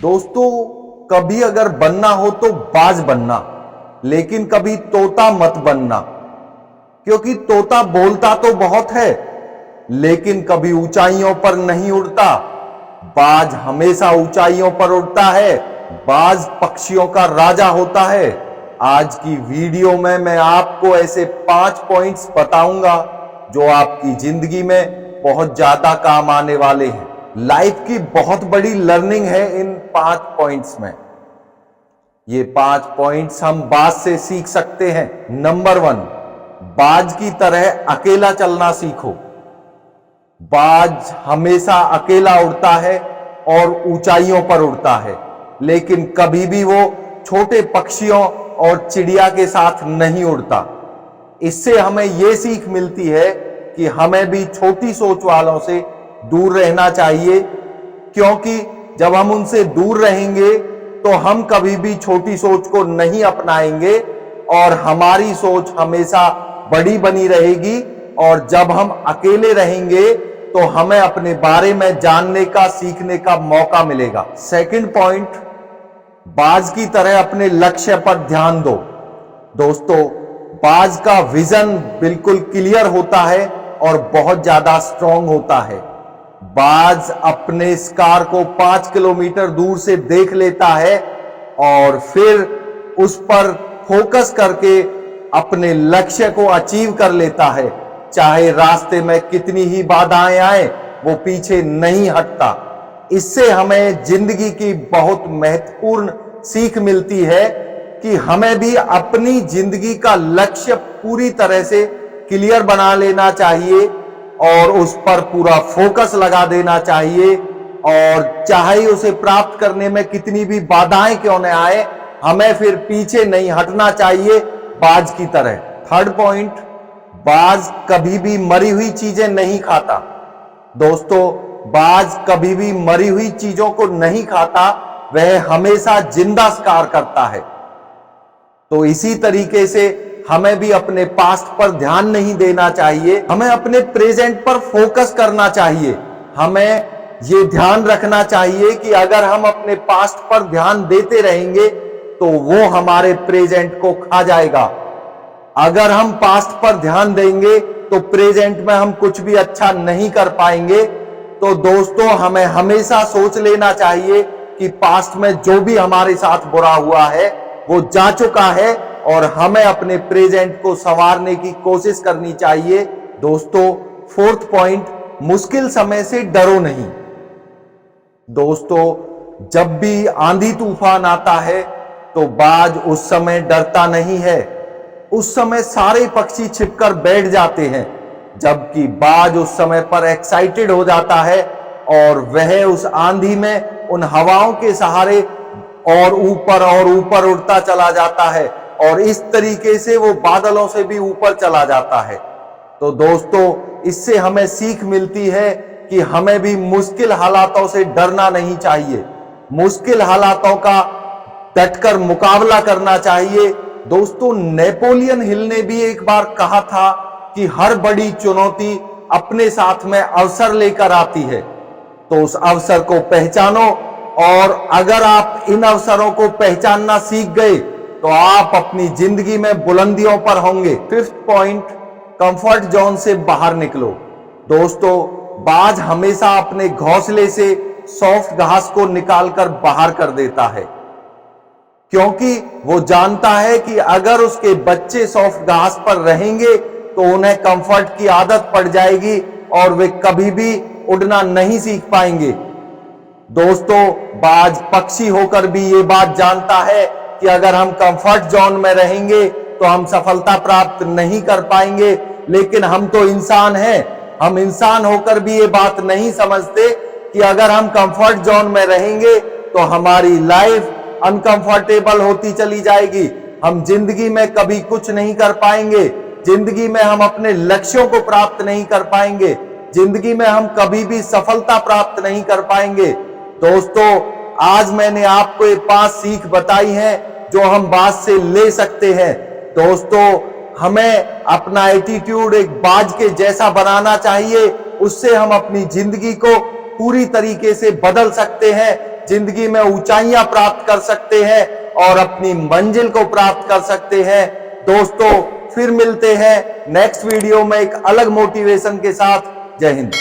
दोस्तों, कभी अगर बनना हो तो बाज बनना, लेकिन कभी तोता मत बनना। क्योंकि तोता बोलता तो बहुत है, लेकिन कभी ऊंचाइयों पर नहीं उड़ता। बाज हमेशा ऊंचाइयों पर उड़ता है। बाज पक्षियों का राजा होता है। आज की वीडियो में मैं आपको ऐसे 5 पॉइंट्स बताऊंगा जो आपकी जिंदगी में बहुत ज्यादा काम आने वाले हैं। लाइफ की बहुत बड़ी लर्निंग है इन 5 पॉइंट्स में। ये 5 पॉइंट्स हम बाज से सीख सकते हैं। नंबर 1, बाज की तरह अकेला चलना सीखो। बाज हमेशा अकेला उड़ता है और ऊंचाइयों पर उड़ता है, लेकिन कभी भी वो छोटे पक्षियों और चिड़िया के साथ नहीं उड़ता। इससे हमें यह सीख मिलती है कि हमें भी छोटी सोच वालों से दूर रहना चाहिए, क्योंकि जब हम उनसे दूर रहेंगे तो हम कभी भी छोटी सोच को नहीं अपनाएंगे और हमारी सोच हमेशा बड़ी बनी रहेगी। और जब हम अकेले रहेंगे तो हमें अपने बारे में जानने का, सीखने का मौका मिलेगा। सेकंड पॉइंट, बाज की तरह अपने लक्ष्य पर ध्यान दो। दोस्तों, बाज का विजन बिल्कुल क्लियर होता है और बहुत ज्यादा स्ट्रांग होता है। बाज अपने शिकार को 5 किलोमीटर दूर से देख लेता है और फिर उस पर फोकस करके अपने लक्ष्य को अचीव कर लेता है। चाहे रास्ते में कितनी ही बाधाएं आए, वो पीछे नहीं हटता। इससे हमें जिंदगी की बहुत महत्वपूर्ण सीख मिलती है कि हमें भी अपनी जिंदगी का लक्ष्य पूरी तरह से क्लियर बना लेना चाहिए और उस पर पूरा फोकस लगा देना चाहिए। और चाहे उसे प्राप्त करने में कितनी भी बाधाएं क्यों न आए, हमें फिर पीछे नहीं हटना चाहिए बाज की तरह। थर्ड पॉइंट, बाज कभी भी मरी हुई चीजें नहीं खाता। दोस्तों, बाज कभी भी मरी हुई चीजों को नहीं खाता, वह हमेशा जिंदा शिकार करता है। तो इसी तरीके से हमें भी अपने पास्ट पर ध्यान नहीं देना चाहिए, हमें अपने प्रेजेंट पर फोकस करना चाहिए। हमें ये ध्यान रखना चाहिए कि अगर हम अपने पास्ट पर ध्यान देते रहेंगे तो वो हमारे प्रेजेंट को खा जाएगा। अगर हम पास्ट पर ध्यान देंगे तो प्रेजेंट में हम कुछ भी अच्छा नहीं कर पाएंगे। तो दोस्तों, हमें हमेशा सोच लेना चाहिए कि पास्ट में जो भी हमारे साथ बुरा हुआ है वो जा चुका है और हमें अपने प्रेजेंट को संवारने की कोशिश करनी चाहिए। दोस्तों, फोर्थ पॉइंट, मुश्किल समय से डरो नहीं। दोस्तों, जब भी आंधी तूफान आता है तो बाज उस समय डरता नहीं है। उस समय सारे पक्षी छिपकर बैठ जाते हैं, जबकि बाज उस समय पर एक्साइटेड हो जाता है और वह उस आंधी में उन हवाओं के सहारे और ऊपर उड़ता चला जाता है और इस तरीके से वो बादलों से भी ऊपर चला जाता है। तो दोस्तों, इससे हमें सीख मिलती है कि हमें भी मुश्किल हालातों से डरना नहीं चाहिए, मुश्किल हालातों का डटकर मुकाबला करना चाहिए। दोस्तों, नेपोलियन हिल ने भी एक बार कहा था कि हर बड़ी चुनौती अपने साथ में अवसर लेकर आती है। तो उस अवसर को पहचानो और अगर आप इन अवसरों को पहचानना सीख गए तो आप अपनी जिंदगी में बुलंदियों पर होंगे। फिफ्थ पॉइंट, कंफर्ट जोन से बाहर निकलो। दोस्तों, बाज हमेशा अपने घोंसले से सॉफ्ट घास को निकालकर बाहर कर देता है, क्योंकि वो जानता है कि अगर उसके बच्चे सॉफ्ट घास पर रहेंगे तो उन्हें कंफर्ट की आदत पड़ जाएगी और वे कभी भी उड़ना नहीं सीख पाएंगे। दोस्तों, बाज पक्षी होकर भी ये बात जानता है कि अगर हम कंफर्ट जोन में रहेंगे तो हम सफलता प्राप्त नहीं कर पाएंगे, लेकिन हम तो इंसान हैं। हम इंसान होकर भी ये बात नहीं समझते कि अगर हम कंफर्ट जोन में रहेंगे तो हमारी लाइफ अनकंफर्टेबल होती चली जाएगी। हम जिंदगी में कभी कुछ नहीं कर पाएंगे, जिंदगी में हम अपने लक्ष्यों को प्राप्त नहीं कर पाएंगे, जिंदगी में हम कभी भी सफलता प्राप्त नहीं कर पाएंगे। दोस्तों, आज मैंने आपको ये 5 सीख बताई हैं जो हम बाज से ले सकते हैं। दोस्तों, हमें अपना एटीट्यूड एक बाज के जैसा बनाना चाहिए, उससे हम अपनी जिंदगी को पूरी तरीके से बदल सकते हैं। जिंदगी में ऊंचाइयां प्राप्त कर सकते हैं और अपनी मंजिल को प्राप्त कर सकते हैं। दोस्तों, फिर मिलते हैं नेक्स्ट वीडियो में एक अलग मोटिवेशन के साथ। जय हिंद।